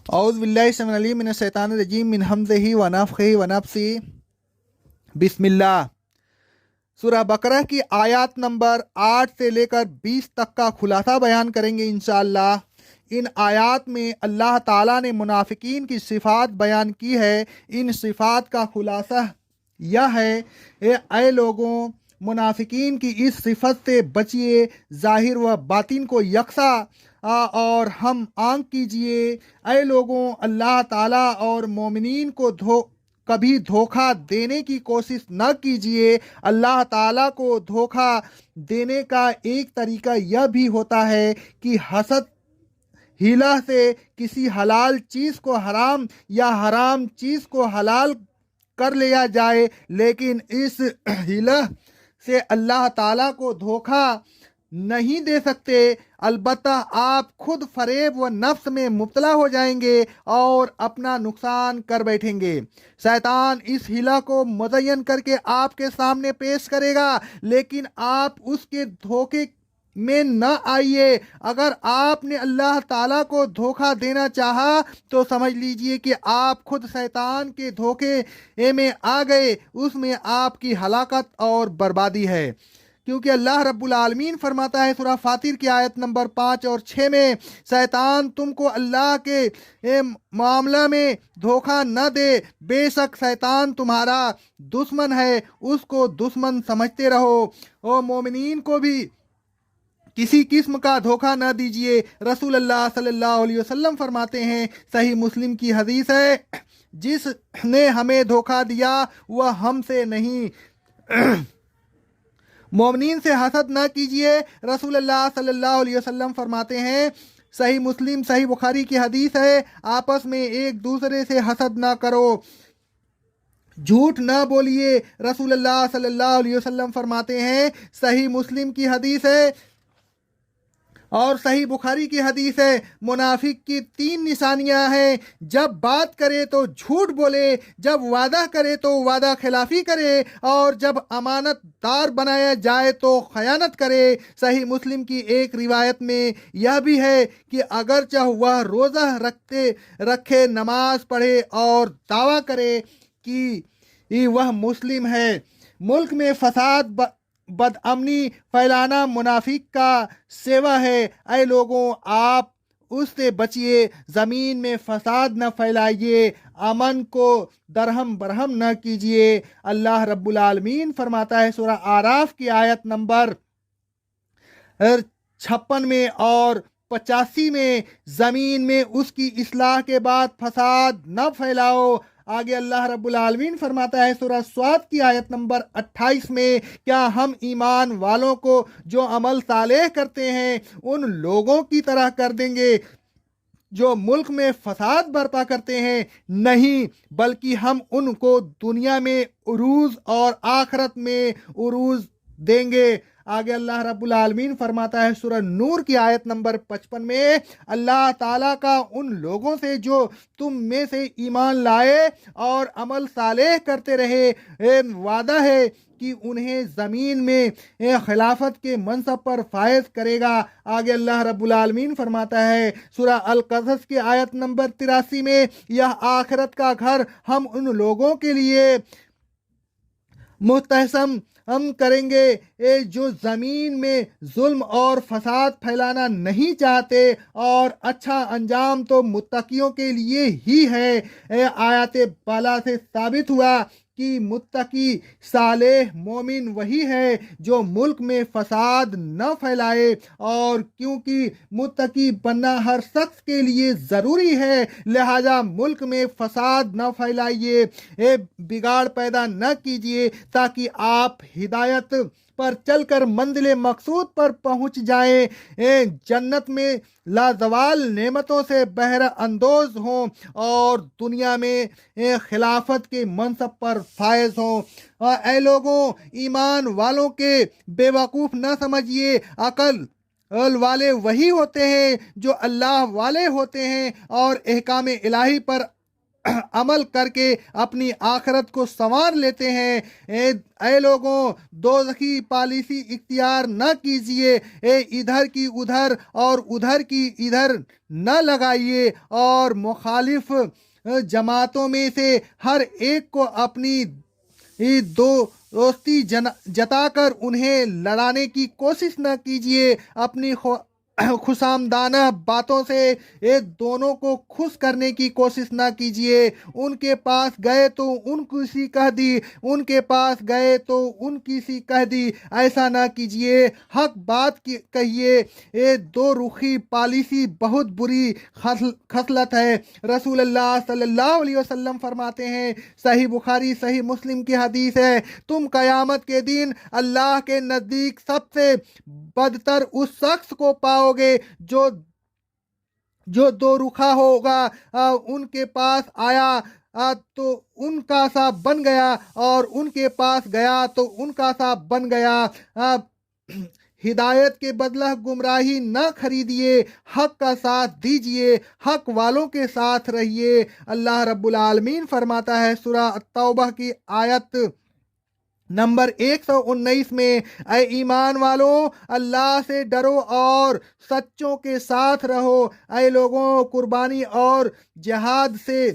اعوذ باللہ السمیع العلیم من الشیطان الرجیم من حمزہ ونفخہ ونفثہ۔ بسم اللہ۔ سورہ بقرہ کی آیات نمبر 8 سے لے کر 20 تک کا خلاصہ بیان کریں گے انشاءاللہ۔ ان آیات میں اللہ تعالیٰ نے منافقین کی صفات بیان کی ہے۔ ان صفات کا خلاصہ یہ ہے اے لوگوں، منافقین کی اس صفت سے بچیے، ظاہر و باطن کو یکساں اور ہم آنکھ کیجیے۔ اے لوگوں، اللہ تعالیٰ اور مومنین کو کبھی دھوکہ دینے کی کوشش نہ کیجیے۔ اللہ تعالیٰ کو دھوکہ دینے کا ایک طریقہ یہ بھی ہوتا ہے کہ حسد ہیلہ سے کسی حلال چیز کو حرام یا حرام چیز کو حلال کر لیا جائے، لیکن اس ہیلہ سے اللہ تعالیٰ کو دھوکہ نہیں دے سکتے۔ البتہ آپ خود فریب و نفس میں مبتلا ہو جائیں گے اور اپنا نقصان کر بیٹھیں گے۔ شیطان اس ہیلہ کو مزین کر کے آپ کے سامنے پیش کرے گا، لیکن آپ اس کے دھوکے میں نہ آئیے۔ اگر آپ نے اللہ تعالیٰ کو دھوکہ دینا چاہا تو سمجھ لیجئے کہ آپ خود شیطان کے دھوکے میں آ گئے۔ اس میں آپ کی ہلاکت اور بربادی ہے، کیونکہ اللہ رب العالمین فرماتا ہے سورہ فاطر کی آیت نمبر 5 اور 6 میں، شیطان تم کو اللہ کے معاملہ میں دھوکہ نہ دے، بے شک شیطان تمہارا دشمن ہے، اس کو دشمن سمجھتے رہو۔ اور مومنین کو بھی کسی قسم کا دھوکہ نہ دیجیے۔ رسول اللہ صلی اللہ علیہ وسلم فرماتے ہیں، صحیح مسلم کی حدیث ہے، جس نے ہمیں دھوکہ دیا وہ ہم سے نہیں۔ مومنین سے حسد نہ کیجیے۔ رسول اللہ صلی اللہ علیہ وسلم فرماتے ہیں، صحیح مسلم صحیح بخاری کی حدیث ہے، آپس میں ایک دوسرے سے حسد نہ کرو، جھوٹ نہ بولیے۔ رسول اللہ صلی اللہ علیہ وسلم فرماتے ہیں، صحیح مسلم کی حدیث ہے اور صحیح بخاری کی حدیث ہے، منافق کی 3 نشانیاں ہیں، جب بات کرے تو جھوٹ بولے، جب وعدہ کرے تو وعدہ خلافی کرے، اور جب امانت دار بنایا جائے تو خیانت کرے۔ صحیح مسلم کی ایک روایت میں یہ بھی ہے کہ اگرچہ وہ روزہ رکھے، نماز پڑھے اور دعویٰ کرے کہ وہ مسلم ہے، ملک میں فساد بدامنی پھیلانا منافق کا سیوا ہے۔ اے لوگوں، آپ اس سے بچیے، زمین میں فساد نہ پھیلائیے، امن کو درہم برہم نہ کیجیے۔ اللہ رب العالمین فرماتا ہے سورہ اعراف کی آیت نمبر 56 میں اور 85 میں، زمین میں اس کی اصلاح کے بعد فساد نہ پھیلاؤ۔ آگے اللہ رب العالمین فرماتا ہے سورہ صاد کی آیت نمبر 28 میں، کیا ہم ایمان والوں کو جو عمل صالح کرتے ہیں ان لوگوں کی طرح کر دیں گے جو ملک میں فساد برپا کرتے ہیں؟ نہیں، بلکہ ہم ان کو دنیا میں عروج اور آخرت میں عروج دیں گے۔ آگے اللہ رب العالمین فرماتا ہے سورہ نور کی آیت نمبر 55 میں، اللہ تعالیٰ کا ان لوگوں سے جو تم میں سے ایمان لائے اور عمل صالح کرتے رہے وعدہ ہے کہ انہیں زمین میں خلافت کے منصب پر فائز کرے گا۔ آگے اللہ رب العالمین فرماتا ہے سورہ القصص کی آیت نمبر 83 میں، یہ آخرت کا گھر ہم ان لوگوں کے لیے مستحکم ہم کریں گے جو زمین میں ظلم اور فساد پھیلانا نہیں چاہتے، اور اچھا انجام تو متقیوں کے لیے ہی ہے۔ آیات بالا سے ثابت ہوا کہ متقی صالح مومن وہی ہے جو ملک میں فساد نہ پھیلائے، اور کیونکہ متقی بننا ہر شخص کے لیے ضروری ہے، لہذا ملک میں فساد نہ پھیلائیے، بگاڑ پیدا نہ کیجیے، تاکہ آپ ہدایت پر چل کر منزل مقصود پر پہنچ جائیں، جنت میں لازوال نعمتوں سے بہرہ اندوز ہوں اور دنیا میں خلافت کے منصب پر فائز ہوں۔ اے لوگوں، ایمان والوں کے بے وقوف نہ سمجھیے، عقل والے وہی ہوتے ہیں جو اللہ والے ہوتے ہیں اور احکام الہی پر عمل کر کے اپنی آخرت کو سنوار لیتے ہیں۔ اے لوگوں، دوزخی پالیسی اختیار نہ کیجیے، ادھر کی ادھر اور ادھر کی ادھر نہ لگائیے، اور مخالف جماعتوں میں سے ہر ایک کو اپنی دوستی جتا کر انہیں لڑانے کی کوشش نہ کیجیے۔ اپنی خوشامدانہ باتوں سے دونوں کو خوش کرنے کی کوشش نہ کیجیے۔ ان کے پاس گئے تو ان کی سی کہہ دی، ان کے پاس گئے تو ان کی سی کہہ دی، ایسا نہ کیجیے، حق بات کہیے۔ دو رخی پالیسی بہت بری خصلت ہے۔ رسول اللہ صلی اللہ علیہ وسلم فرماتے ہیں، صحیح بخاری صحیح مسلم کی حدیث ہے، تم قیامت کے دن اللہ کے نزدیک سب سے بدتر اس شخص کو پاؤ گے جو دو رخا ہوگا۔ ان کے پاس آیا تو ان کا سا بن گیا، اور ان کے پاس گیا تو ان کا سا بن گیا۔ ہدایت کے بدلہ گمراہی نہ خریدیے، حق کا ساتھ دیجیے، حق والوں کے ساتھ رہیے۔ اللہ رب العالمین فرماتا ہے سورہ التوبہ کی آیت نمبر 119 میں، اے ایمان والو، اللہ سے ڈرو اور سچوں کے ساتھ رہو۔ اے لوگوں، قربانی اور جہاد سے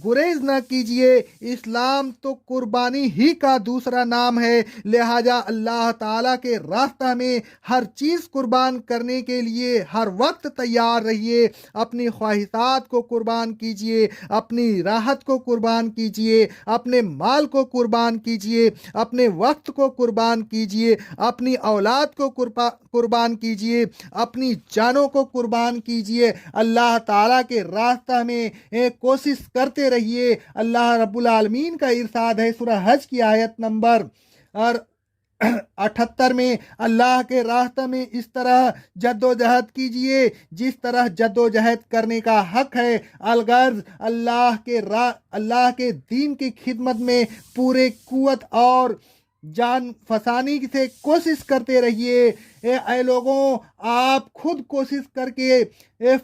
گریز نہ کیجیے، اسلام تو قربانی ہی کا دوسرا نام ہے، لہٰذا اللہ تعالیٰ کے راستہ میں ہر چیز قربان کرنے کے لیے ہر وقت تیار رہیے۔ اپنی خواہشات کو قربان کیجیے، اپنی راحت کو قربان کیجیے، اپنے مال کو قربان کیجیے، اپنے وقت کو قربان کیجیے، اپنی اولاد کو قربان کیجیے، اپنی جانوں کو قربان کیجیے۔ اللہ تعالیٰ کے راستہ میں کوشش کرتے رہیے۔ اللہ رب العالمین کا ارشاد ہے سورہ حج کی آیت نمبر 78 میں، اللہ کے راستہ میں اس طرح جد و جہد کیجیے جس طرح جد و جہد کرنے کا حق ہے، الغرض اللہ کے دین کی خدمت میں پورے قوت اور جان فسانی سے کوشش کرتے رہیے۔ اے لوگوں، آپ خود کوشش کر کے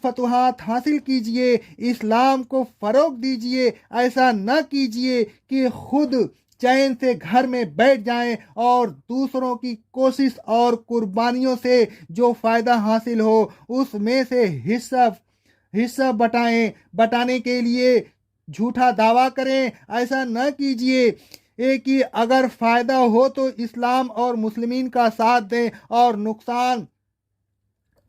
فتوحات حاصل کیجئے، اسلام کو فروغ دیجئے۔ ایسا نہ کیجئے کہ خود چین سے گھر میں بیٹھ جائیں اور دوسروں کی کوشش اور قربانیوں سے جو فائدہ حاصل ہو اس میں سے حصہ بٹانے کے لیے جھوٹا دعویٰ کریں۔ ایسا نہ کیجئے کہ اگر فائدہ ہو تو اسلام اور مسلمین کا ساتھ دیں، اور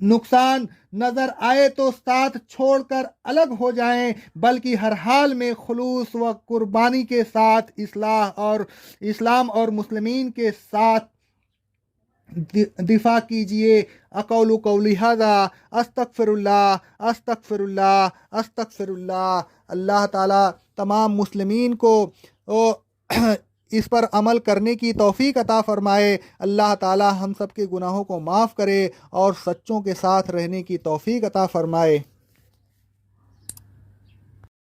نقصان نظر آئے تو ساتھ چھوڑ کر الگ ہو جائیں، بلکہ ہر حال میں خلوص و قربانی کے ساتھ اسلام اور مسلمین کے ساتھ دفاع کیجئے۔ اقول قولی ھذا استغفر اللہ۔ اللہ تعالیٰ تمام مسلمین کو اس پر عمل کرنے کی توفیق عطا فرمائے۔ اللہ تعالیٰ ہم سب کے گناہوں کو معاف کرے اور سچوں کے ساتھ رہنے کی توفیق عطا فرمائے۔